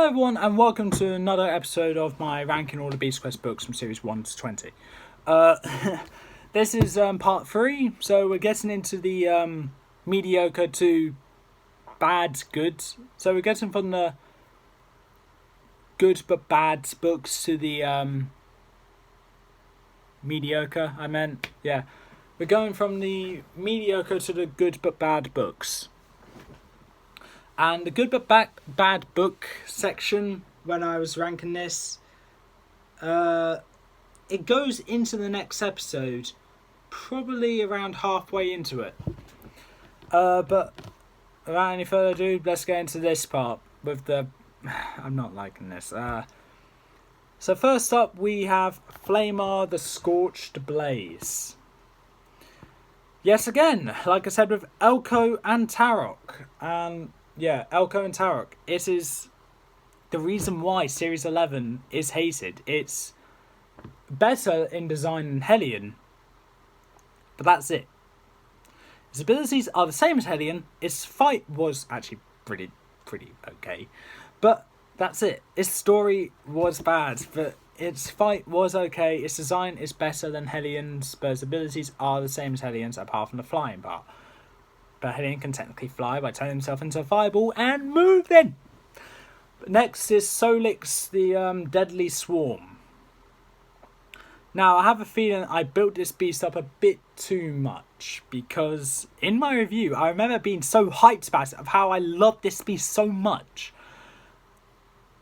Hello everyone and welcome to another episode of my ranking all the Beast Quest books from series 1 to 20. This is part 3, so we're getting into the mediocre to bad good. So we're getting from the good but bad books to the mediocre, yeah. We're going from the mediocre to the good but bad books. And the good but bad book section, when I was ranking this, it goes into the next episode, probably around halfway into it. But without any further ado, let's get into this part with the... I'm not liking this. So first up, we have Flamar the Scorched Blaze. Yes, again, like I said, with Elko and Tarok. Yeah, Elko and Tarok. It is the reason why Series 11 is hated. It's better in design than Hellion, but that's it. His abilities are the same as Hellion. Its fight was actually pretty okay, but that's it. Its story was bad, but its fight was okay. Its design is better than Hellion's, but its abilities are the same as Hellion's apart from the flying part. But Hellion can technically fly by turning himself into a fireball and move then. Next is Sollux, the Deadly Swarm. Now, I have a feeling I built this beast up a bit too much, because in my review, I remember being so hyped about it, of how I loved this beast so much.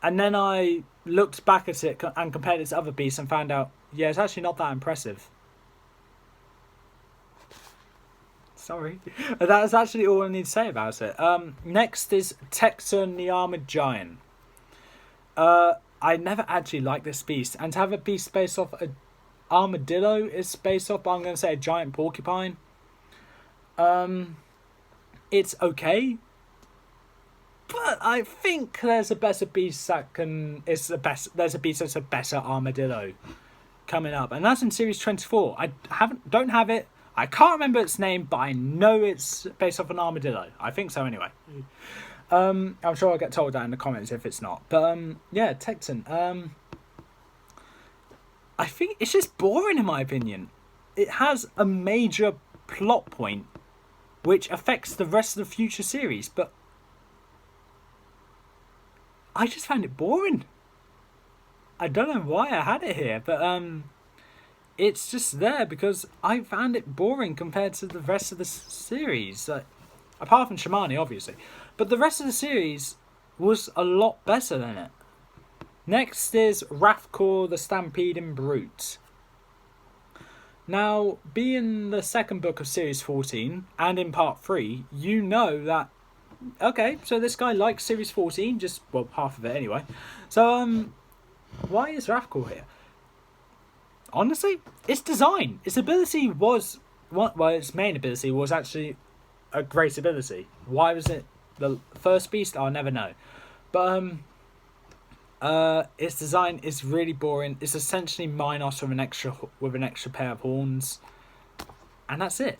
And then I looked back at it and compared it to other beasts and found out, yeah, it's actually not that impressive. Sorry. That's actually all I need to say about it. Next is Texan the Armoured Giant. I never actually liked this beast. And to have a beast based off an armadillo is based off, I'm going to say, a giant porcupine. It's okay. But I think there's a better beast that can... There's a beast that's a better armadillo coming up. And that's in Series 24. I don't have it. I can't remember its name, but I know it's based off an armadillo. I think so anyway. I'm sure I'll get told that in the comments if it's not. But yeah, Texan. I think it's just boring in my opinion. It has a major plot point which affects the rest of the future series, but I just found it boring. I don't know why I had it here, but it's just there because I found it boring compared to the rest of the series. Apart from Shamani, obviously. But the rest of the series was a lot better than it. Next is Wrathcore the Stampeding Brute. Now, being the second book of Series 14, and in Part 3, you know that... Okay, so this guy likes Series 14, well, half of it anyway. So, why is Wrathcore here? Honestly, its design, its ability was... Well, its main ability was actually a great ability. Why was it the first beast? I'll never know. But its design is really boring. It's essentially Minos with an extra pair of horns. And that's it.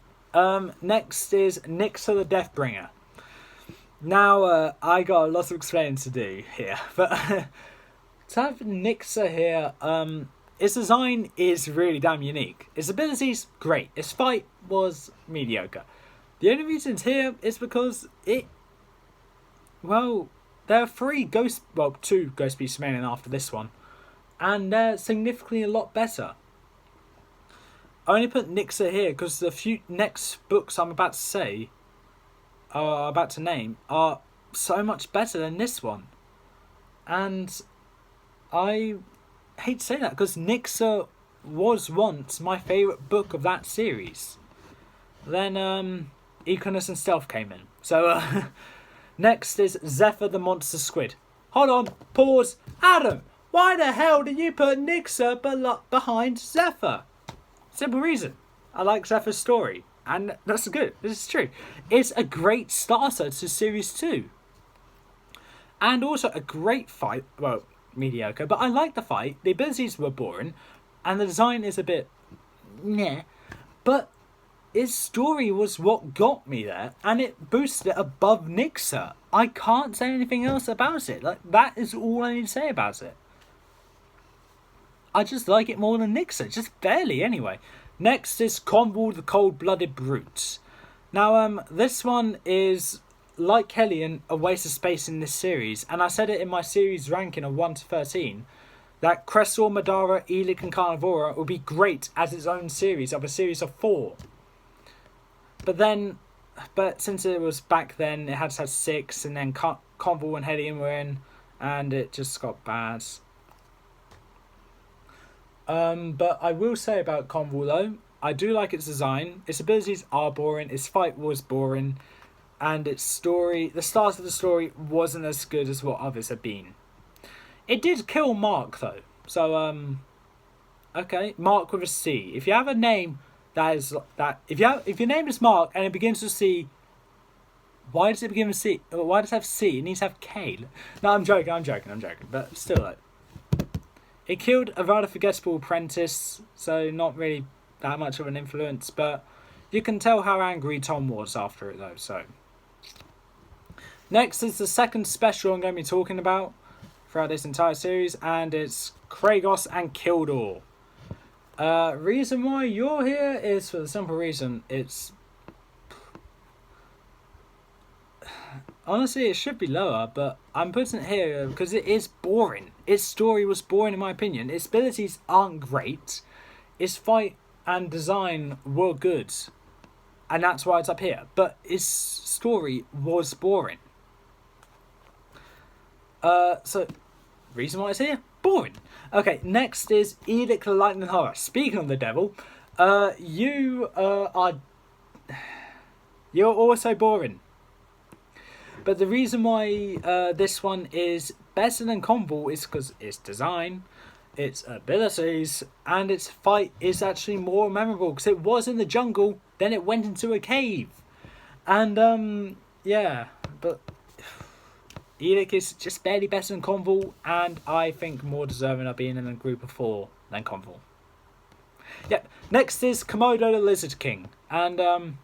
Next is Nixor the Deathbringer. Now, I got a lot of explaining to do here. But to have Nixor here... its design is really damn unique. Its abilities, great. Its fight was mediocre. The only reason it's here is because it... Well, there are two Ghost Beasts remaining after this one. And they're significantly a lot better. I only put Nixor here because the few next books I'm about to name, are so much better than this one. And I... hate to say that because Nixor was once my favourite book of that series. Then Equinus and Stealth came in. So next is Zephyr the Monster Squid. Hold on, pause. Adam, why the hell did you put Nixor behind Zephyr? Simple reason. I like Zephyr's story. And that's good. This is true. It's a great starter to Series 2. And also a great fight. Well, mediocre, but I like the fight. The abilities were boring, and the design is a bit meh. But his story was what got me there, and it boosted it above Nixor. I can't say anything else about it. Like, that is all I need to say about it. I just like it more than Nixor, just barely anyway. Next is Cornwall the Cold-Blooded Brute. Now, this one is, like Hellion, a waste of space in this series, and I said it in my series ranking of 1 to 13, that Cressor, Madara, Elic and Carnivora would be great as its own series of a series of 4. But since it was back then, it had to have 6, and then Cornwall and Hellion were in, and it just got bad. But I will say about Cornwall though, I do like its design. Its abilities are boring, its fight was boring, and its story, the start of the story wasn't as good as what others had been. It did kill Mark though, so okay, Mark with a C. If you have a name that is that, if your name is Mark and it begins with C, why does it begin with C? Why does it have C? It needs to have K. No, I'm joking. But still, like, it killed a rather forgettable apprentice, so not really that much of an influence. But you can tell how angry Tom was after it, though. So next is the second special I'm going to be talking about throughout this entire series, and it's Kratos and Kildor. Reason why you're here is for the simple reason it's... Honestly, it should be lower, but I'm putting it here because it is boring. Its story was boring in my opinion. Its abilities aren't great. Its fight and design were good. And that's why it's up here. But its story was boring. So, reason why it's here? Boring. Okay, next is Edict the Lightning Horror. Speaking of the devil, you're also boring. But the reason why this one is better than Cornwall is because its design, its abilities, and its fight is actually more memorable. Because it was in the jungle, then it went into a cave. And, yeah, but Edict is just barely better than Cornwall, and I think more deserving of being in a group of 4 than Cornwall. Yeah, next is Komodo the Lizard King. And,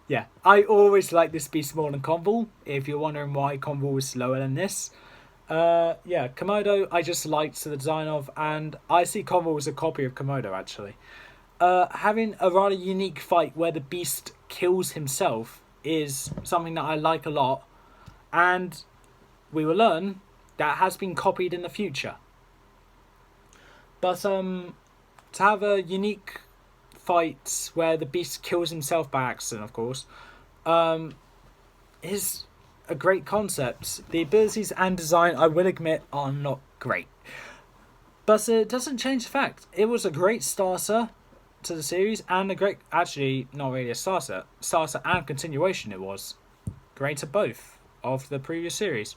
yeah, I always like this beast more than Cornwall, if you're wondering why Cornwall was slower than this. Yeah, Komodo I just liked the design of, and I see Cornwall as a copy of Komodo, actually. Having a rather unique fight where the beast kills himself is something that I like a lot, and we will learn that has been copied in the future. But to have a unique fight where the beast kills himself by accident, of course, is a great concept. The abilities and design, I will admit, are not great, but it doesn't change the fact it was a great starter to the series, and a great, actually not really a starter and continuation. It was great to both of the previous series.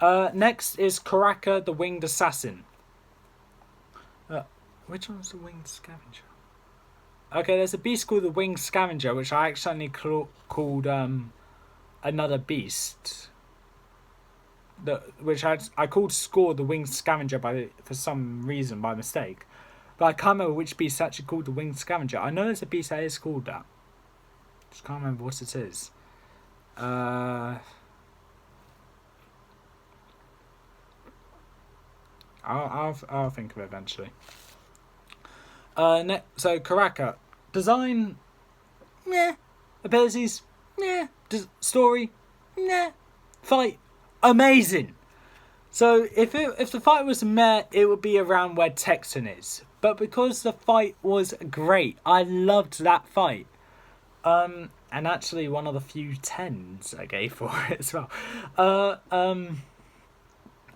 Next is Karaka the Winged Assassin. Which one's the Winged Scavenger? Okay, there's a beast called the Winged Scavenger, which I accidentally called another beast. Which I called Score the Winged Scavenger for some reason by mistake. But I can't remember which beast actually called the Winged Scavenger. I know there's a beast that is called that. Just can't remember what it is. I'll think of it eventually. So Karaka, design, meh. Abilities, meh. Story, meh. Fight, amazing. So if the fight was meh, it would be around where Texan is. But because the fight was great, I loved that fight. And actually one of the few 10s I gave for it as well.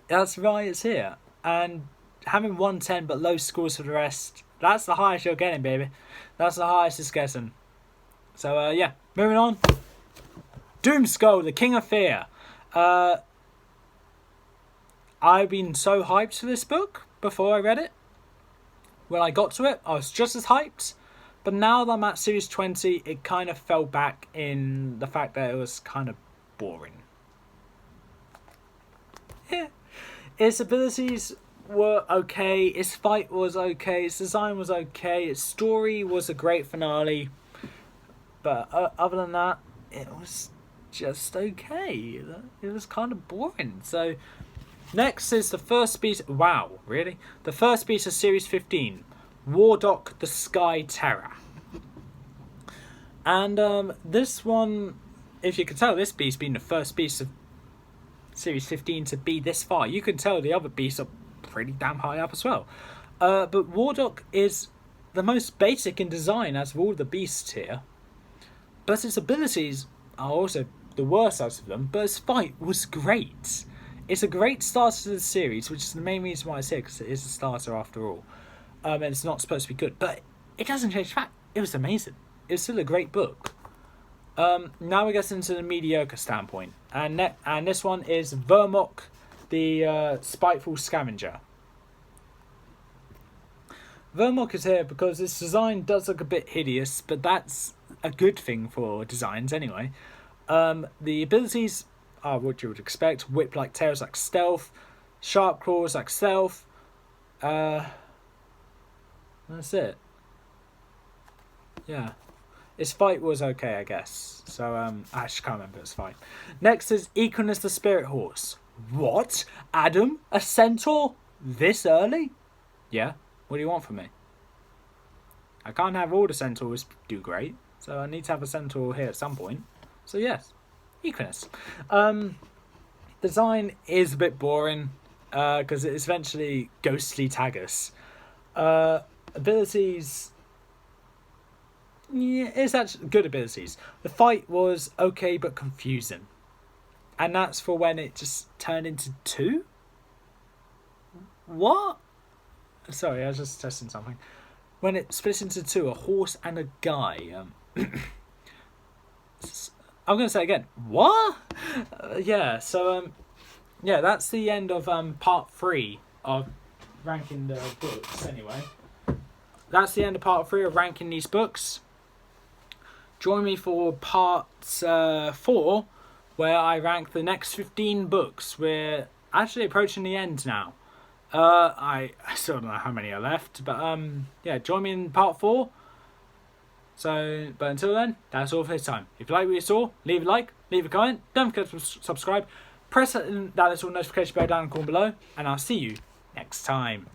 That's why it's here. And having 110 but low scores for the rest, that's the highest you're getting, baby. That's the highest it's getting. So, yeah. Moving on. Doomscold, the King of Fear. I've been so hyped for this book before I read it. When I got to it, I was just as hyped. But now that I'm at Series 20, it kind of fell back in the fact that it was kind of boring. Yeah. Its abilities were okay, its fight was okay, its design was okay, its story was a great finale, but other than that, it was just okay. It was kind of boring. So next is the first piece. Wow, really? The first piece of Series 15, Wardock the Sky Terror. And this one, if you can tell, this piece being the first piece of Series 15 to be this far, you can tell the other beasts are pretty damn high up as well. But Wardock is the most basic in design out of all the beasts here, but its abilities are also the worst out of them, but its fight was great. It's a great starter to the series, which is the main reason why I say it, because it is a starter after all. And it's not supposed to be good, but it doesn't change the fact it was amazing. It was still a great book. Now we get into the mediocre standpoint, and this one is Vermok, the Spiteful Scavenger. Vermok is here because its design does look a bit hideous, but that's a good thing for designs anyway. The abilities are what you would expect: whip-like tails like stealth, sharp claws like stealth. That's it. Yeah. Its fight was okay, I guess. So, I actually can't remember its fight. Next is Equinus the Spirit Horse. What? Adam? A centaur? This early? Yeah. What do you want from me? I can't have all the centaurs do great, so I need to have a centaur here at some point. So, yes. Equinus. Design is a bit boring, because it's eventually ghostly Tagus. Abilities... yeah, it's actually good abilities. The fight was okay but confusing. And that's for when it just turned into 2? What? Sorry, I was just testing something. When it splits into 2, a horse and a guy. I'm going to say it again. What? Yeah, so, yeah, that's the end of part 3 of ranking the books, anyway. That's the end of part 3 of ranking these books. Join me for part 4, where I rank the next 15 books. We're actually approaching the end now. I still don't know how many are left, but yeah, join me in part 4. So, but until then, that's all for this time. If you like what you saw, leave a like, leave a comment, don't forget to subscribe, press that little notification bell down in the corner below, and I'll see you next time.